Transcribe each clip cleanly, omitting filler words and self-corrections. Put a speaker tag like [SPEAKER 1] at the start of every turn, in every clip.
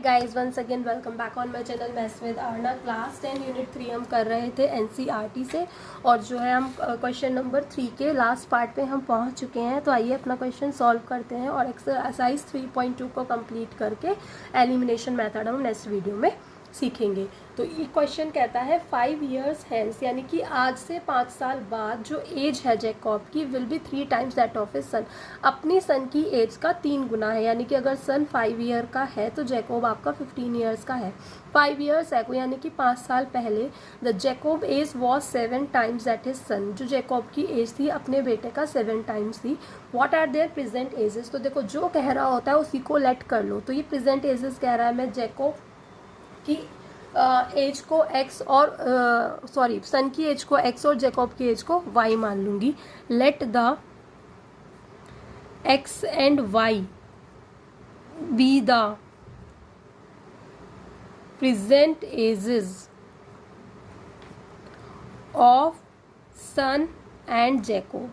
[SPEAKER 1] Guys, once again welcome back on my channel maths with Arna. Class 10 unit 3 हम कर रहे थे एनसीईआरटी से, और जो है हम क्वेश्चन नंबर 3 के लास्ट पार्ट पे हम पहुंच चुके हैं। तो आइए अपना क्वेश्चन सॉल्व करते हैं और एक्सरसाइज 3.2 को कंप्लीट करके एलिमिनेशन मेथड हम नेक्स्ट वीडियो में सीखेंगे। तो ये क्वेश्चन कहता है 5 years हैंस, यानी कि आज से 5 साल बाद जो एज है जैकॉब की will be 3 times that of his son. अपनी सन की एज का 3 गुना है, यानी कि अगर सन 5 year का है तो जैकॉब आपका 15 years का है। 5 years एगो यानी कि 5 साल पहले the Jacob age was 7 times that his son, जो जैकॉब की एज थी अपने बेटे का 7 times थी। What are their present ages? तो देखो जो कह रहा होता है उसी को लेट कर लो। तो ये प्रेजेंट एजेस कह रहा है, मैं जैकॉब की एज को x और सन की एज को x और जैकॉब की एज को y मान लूंगी। Let the x and y be the present ages of son and Jacob.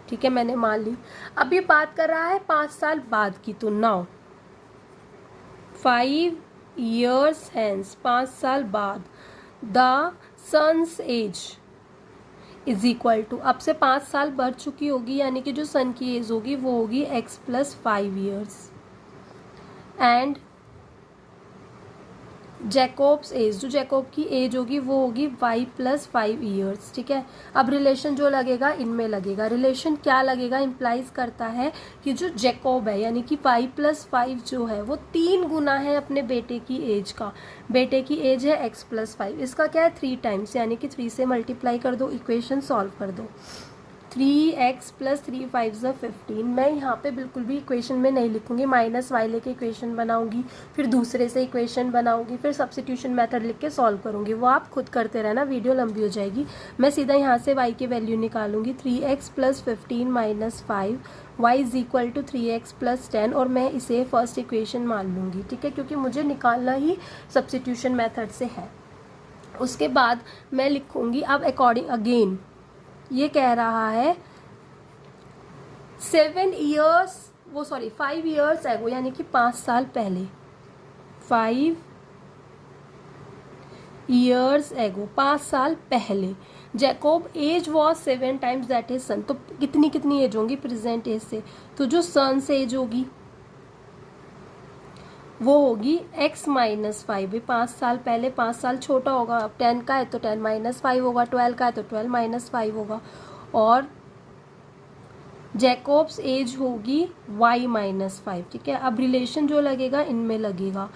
[SPEAKER 1] ठीक है, मैंने मान ली। अब ये बात कर रहा है 5 साल बाद की, तो नाउ 5 years hence, 5 साल बाद, the son's age is equal to, अब से 5 साल बढ़ चुकी होगी, यानी कि जो सन की एज होगी वो होगी x + 5 years एंड जैकॉब्स एज, जो जैकॉब की एज होगी वो होगी y + 5 years। ठीक है, अब रिलेशन जो लगेगा इनमें लगेगा। रिलेशन क्या लगेगा? इम्प्लाइज करता है कि जो जैकॉब है यानी कि y + 5 जो है वो 3 गुना है अपने बेटे की एज का। बेटे की एज है x + 5, इसका क्या है 3 times, यानी कि 3 से मल्टीप्लाई कर दो, इक्वेशन सॉल्व कर दो। 3x + 3 5 = 15। मैं यहाँ पे बिल्कुल भी इक्वेशन में नहीं लिखूंगी, -y लेके इक्वेशन बनाऊंगी, फिर दूसरे से इक्वेशन बनाऊंगी, फिर सब्स्टिट्यूशन मेथड लिख के सॉल्व करूंगी। वो आप खुद करते रहना, वीडियो लंबी हो जाएगी। मैं सीधा यहाँ से y की वैल्यू निकालूंगी। 3x + 15 - 5 y = 3x + 10, और मैं इसे फर्स्ट इक्वेशन मान लूँगी। ठीक है, क्योंकि मुझे निकालना ही सब्स्टिट्यूशन मेथड से है। उसके बाद मैं लिखूँगी अब अकॉर्डिंग, अगेन ये कह रहा है 5 years एगो, यानी कि 5 साल पहले। 5 years एगो, 5 साल पहले Jacob age was 7 times that is son. तो कितनी एज होंगी प्रेजेंट एज से? तो जो सन से एज होगी वो होगी x - 5। 5 साल पहले, 5 साल छोटा होगा, अब 10 का है तो 10 - 5 होगा, 12 का है तो 12 - 5 होगा, और जैकॉब्स एज होगी y - 5। ठीक है, अब रिलेशन जो लगेगा इनमें लगेगा।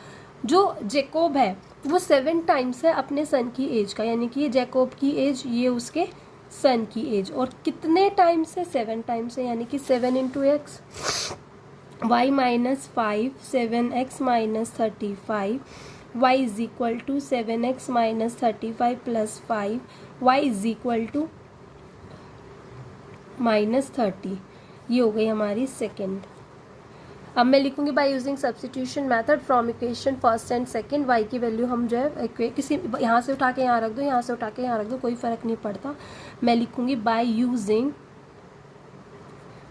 [SPEAKER 1] जो जैकॉब है वो 7 times है अपने सन की एज का, यानी कि ये जैकॉब की एज, ये उसके सन की एज, और कितने टाइम्स है? 7 times है, यानी कि 7 × x, y - 5, 7x - 35, y = 7x - 35 + 5, y = -30। ये हो गई हमारी सेकेंड। अब मैं लिखूंगी by using substitution method from equation first and second. y की वैल्यू हम जो है किसी यहाँ से उठा के यहाँ रख दो, यहाँ से उठा के यहाँ रख दो, कोई फर्क नहीं पड़ता। मैं लिखूंगी by using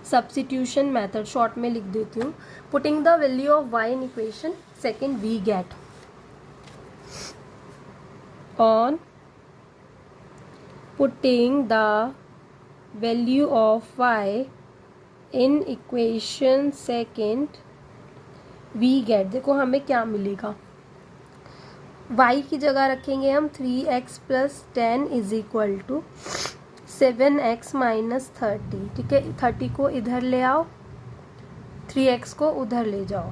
[SPEAKER 1] substitution method, short में लिख देती हूँ। Putting the value of y in equation second, we get on putting the value of y in equation second we get, देखो हमें क्या मिलेगा। y की जगह रखेंगे हम 3x + 10 = 7x - 30। ठीक है, 30 को इधर ले आओ, 3x को उधर ले जाओ,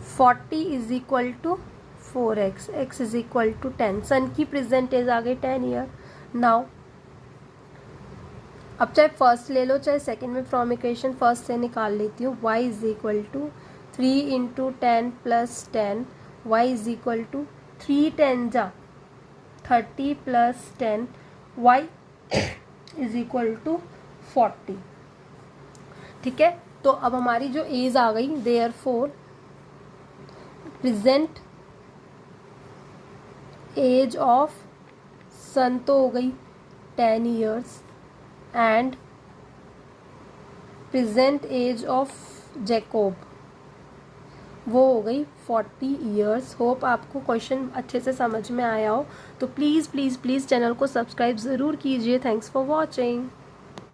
[SPEAKER 1] 40 = 4x, x = 10। सन की प्रेजेंट एज आ गई 10 year। नाउ अब चाहे फर्स्ट ले लो चाहे सेकंड में, फ्रॉम इक्वेशन फर्स्ट से निकाल लेती हूँ। y = 3 × 10 + 10, y = 3 × 10 = 30 + 10, y = 40। ठीक है, तो अब हमारी जो एज आ गई, therefore present age of son तो हो गई 10 years and present age of Jacob वो हो गई 40 ईयर्स। होप आपको क्वेश्चन अच्छे से समझ में आया हो। तो प्लीज़ प्लीज़ प्लीज़ चैनल को सब्सक्राइब ज़रूर कीजिए। Thanks for watching.